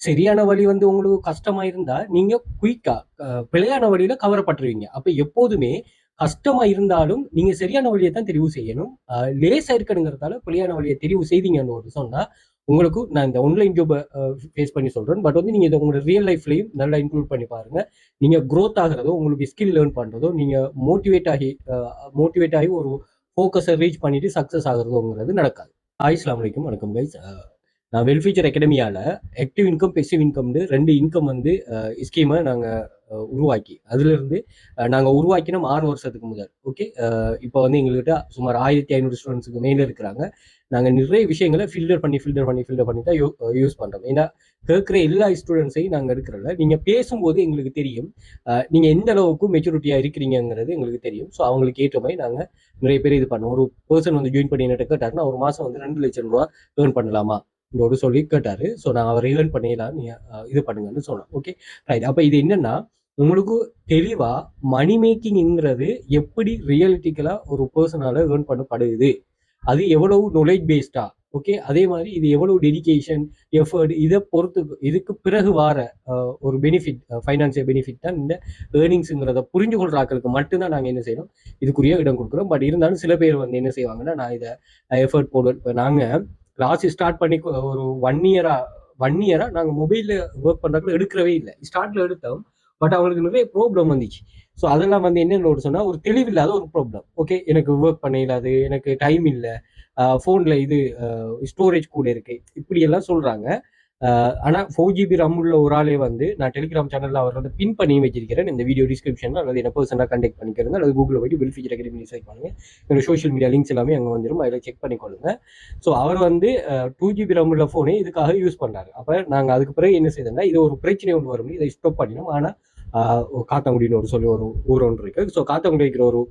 சரியான வழி வந்து உங்களுக்கு கஷ்டமா இருந்தா நீங்க குயிக்கா பிழையான வழியில கவரப்பட்டுருவீங்க. அப்ப எப்போதுமே கஷ்டமா இருந்தாலும் நீங்க சரியான வழியை தான் தெரிவு செய்யணும். லேசா இருக்கணுங்கிறதால பிழையான வழியை தெரிவு செய்தீங்கன்னு ஒரு சொன்னா உங்களுக்கு நான் இந்த ஆன்லைன் ஜாப் ஃபேஸ் பண்ணி சொல்றேன். பட் வந்து நீங்க இதை உங்களோட ரியல் லைஃப்லயும் நல்லா இன்க்ளூட் பண்ணி பாருங்க. நீங்க growth ஆகுறதோ, உங்களுக்கு ஸ்கில் லேர்ன் பண்றதோ, நீங்க மோட்டிவேட் ஆகி ஒரு ஃபோக்கஸை ரீச் பண்ணிட்டு சக்சஸ் ஆகுறதோங்கிறது நடக்காது. அஸ்ஸலாமு அலைக்கும். வணக்கம் கைஸ். நான் வெல்ஃபியூச்சர் அகாடமியால ஆக்டிவ் இன்கம், பெசிவ் இன்கம்னு 2 இன்கம் வந்து ஸ்கீமை நாங்கள் உருவாக்கி அதிலிருந்து நாங்கள் உருவாக்கினோம் 6 வருஷத்துக்கு முதல். ஓகே, இப்போ வந்து எங்கள்கிட்ட சுமார் 1500 ஸ்டூடெண்ட்ஸுக்கு மேலே இருக்கிறாங்க. நாங்கள் நிறைய விஷயங்களை ஃபில்டர் பண்ணி தான் யூஸ் பண்ணுறோம். ஏன்னா கேட்குற எல்லா ஸ்டூடெண்ட்ஸையும் நாங்கள் எடுக்கிறோம்ல, நீங்கள் பேசும்போது எங்களுக்கு தெரியும் நீங்கள் எந்த அளவுக்கு மெச்சூரிட்டியாக இருக்கிறீங்கிறது எங்களுக்கு தெரியும். ஸோ அவங்களுக்கு ஏற்ற மாதிரி நாங்கள் நிறைய பேர் இது பண்ணுவோம். ஒரு பர்சன் வந்து ஜாயின் பண்ணி என்ன கேட்டாருன்னா, ஒரு மாதம் வந்து 2 லட்சம் ரூபா ஏர்ன் பண்ணலாமா இதோடு சொல்லி கேட்டாரு. ஸோ நான் அவர் ஏர்ன் பண்ணிடலாம், நீ இது பண்ணுங்கன்னு சொன்னேன். Okay right. அப்போ இது என்னன்னா, உங்களுக்கு தெளிவா மணி மேக்கிங்கிறது எப்படி ரியலிட்டிக்கலா ஒரு பர்சனால ஏர்ன் பண்ணப்படுது, அது எவ்வளவு நாலேஜ் பேஸ்டா, ஓகே, அதே மாதிரி இது எவ்வளவு டெடிகேஷன், எஃபர்ட், இதை பொறுத்து இதுக்கு பிறகு வார ஒரு பெனிஃபிட், ஃபைனான்சியல் பெனிஃபிட் தான் இந்த ஏர்னிங்ஸுங்கிறத புரிஞ்சு கொள்ற ஆட்களுக்கு மட்டும்தான் நாங்கள் என்ன செய்யறோம், இதுக்குரிய இடம் கொடுக்குறோம். பட் இருந்தாலும் சில பேர் வந்து என்ன செய்வாங்கன்னா, நான் இதை எஃபர்ட் போடுவேன். இப்போ நாங்கள் கிளாஸ் ஸ்டார்ட் பண்ணி ஒரு ஒன் இயரா நாங்கள் மொபைலில் ஒர்க் பண்ணுறதுல எடுக்கிறவே இல்லை. ஸ்டார்ட்ல எடுத்தோம், பட் அவங்களுக்கு நிறைய ப்ராப்ளம் வந்துச்சு. ஸோ அதெல்லாம் வந்து என்னன்னு சொன்னால், ஒரு தெளிவில்லாத ஒரு ப்ராப்ளம். ஓகே, எனக்கு ஒர்க் பண்ண இல்லாது, எனக்கு டைம் இல்லை, ஃபோனில் இது ஸ்டோரேஜ் கூட இருக்கு, இப்படியெல்லாம் சொல்கிறாங்க. ஆனால் 4GB RAM உள்ள ஒரு ஆளே வந்து நான் டெலிகிராம் சேனலில் அவர் வந்து பின் பண்ணி வச்சிருக்கிறேன். இந்த வீடியோ டிஸ்கிரிப்ஷனில் அல்லது என்ன பர்சனாக கண்டெக்ட் பண்ணிக்கிறது, அல்லது கூகுளில் போய்ட்டு வெல்ஃபியூச்சர் அகாடமி சர்ச் பண்ணுங்க. என்னோட சோஷியல் மீடியா லிங்க்ஸ் எல்லாமே அங்கே வந்துடும், அதில் செக் பண்ணிக்கொள்ளுங்க. ஸோ அவர் வந்து 2GB RAM உள்ள ஃபோனே இதுக்காக யூஸ் பண்ணுறாரு. அப்போ நாங்கள் அதுக்கு பிறகு என்ன செய்தோம்னா, இது ஒரு பிரச்சனை ஒன்று வரும், இதை ஸ்டாப் பண்ணினோம். ஆனால் காத்தாங்குடின்னு ஒரு ஊர் ஒன்று இருக்கு. ஸோ காத்தாங்குடி இருக்கிற ஒரு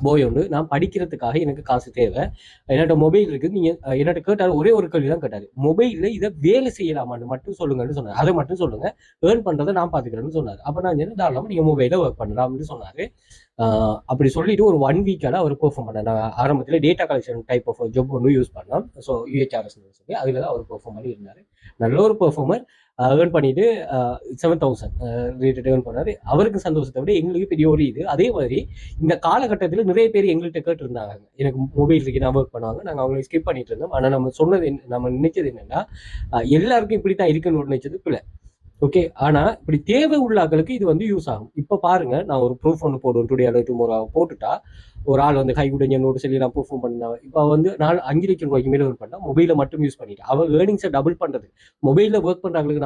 போய் ஒன்று, நான் படிக்கிறதுக்காக எனக்கு காசு தேவை, என்னோட மொபைல் இருக்குது, நீங்க என்னோட கேட்டார், ஒரே ஒரு கேள்வி தான் கேட்டாரு, மொபைலில் இதை வேலை செய்யலாமான்னு மட்டும் சொல்லுங்கன்னு சொன்னார். அதை மட்டும் சொல்லுங்க, ஏர்ன் பண்றதை நான் பார்த்துக்கிறேன்னு சொன்னார். அப்போ நான் என்ன தாராளமாக நீங்கள் மொபைலில் ஒர்க் பண்ணலாம்னு சொன்னார். அப்படி சொல்லிட்டு ஒரு 1 வீக்கால அவர் பெர்ஃபார்ம் பண்ணார். நான் ஆரம்பத்தில் data collection type of job ஒன்று யூஸ் பண்ணலாம். ஸோ UHRS சொல்லி அதில் தான் அவர் பெர்ஃபார்ம் பண்ணி இருந்தார். நல்ல ஒரு பெர்ஃபார்மர், ஏர்ன் பண்ணிட்டு 7,000 ரிலேட்டட் ஏர்ன் பண்ணாரு. அவருக்கு சந்தோஷத்தை விட எங்களுக்கு பெரிய ஒரு இது. அதே மாதிரி இந்த காலகட்டத்தில் நிறைய பேர் எங்கள்கிட்ட கேட்டுருந்தாங்க, எனக்கு மொபைல் இருக்கு, நான் ஒர்க் பண்ணுவாங்க, நாங்கள் அவங்களை ஸ்கிப் பண்ணிட்டு இருந்தோம். ஆனால் நம்ம நினைச்சது என்னன்னா, எல்லாருக்கும் இப்படி தான் இருக்குன்னு நினைச்சது பிள்ளை. ஓகே, ஆனா இப்படி தேவை உள்ள ஆட்களுக்கு இது வந்து யூஸ் ஆகும். இப்ப பாருங்க, நான் ஒரு ப்ரூஃப் ஒன்று போடுவேன், டுடே அல்லது டுமாரோ போட்டுட்டா ஒரு ஆள் வந்து கை குடைஞ்சோடு சொல்லி நான் ப்ரூஃப் பண்ணேன். இப்போ வந்து 5 லட்சம் ரூபாய்க்கு மேலே ஒர்க் பண்ணா மொபைலை மட்டும் யூஸ் பண்ணிட்டு அவ ஏர்னிங்ஸை டபுள் பண்றது, மொபைலில் ஒர்க் பண்றாங்களுக்கு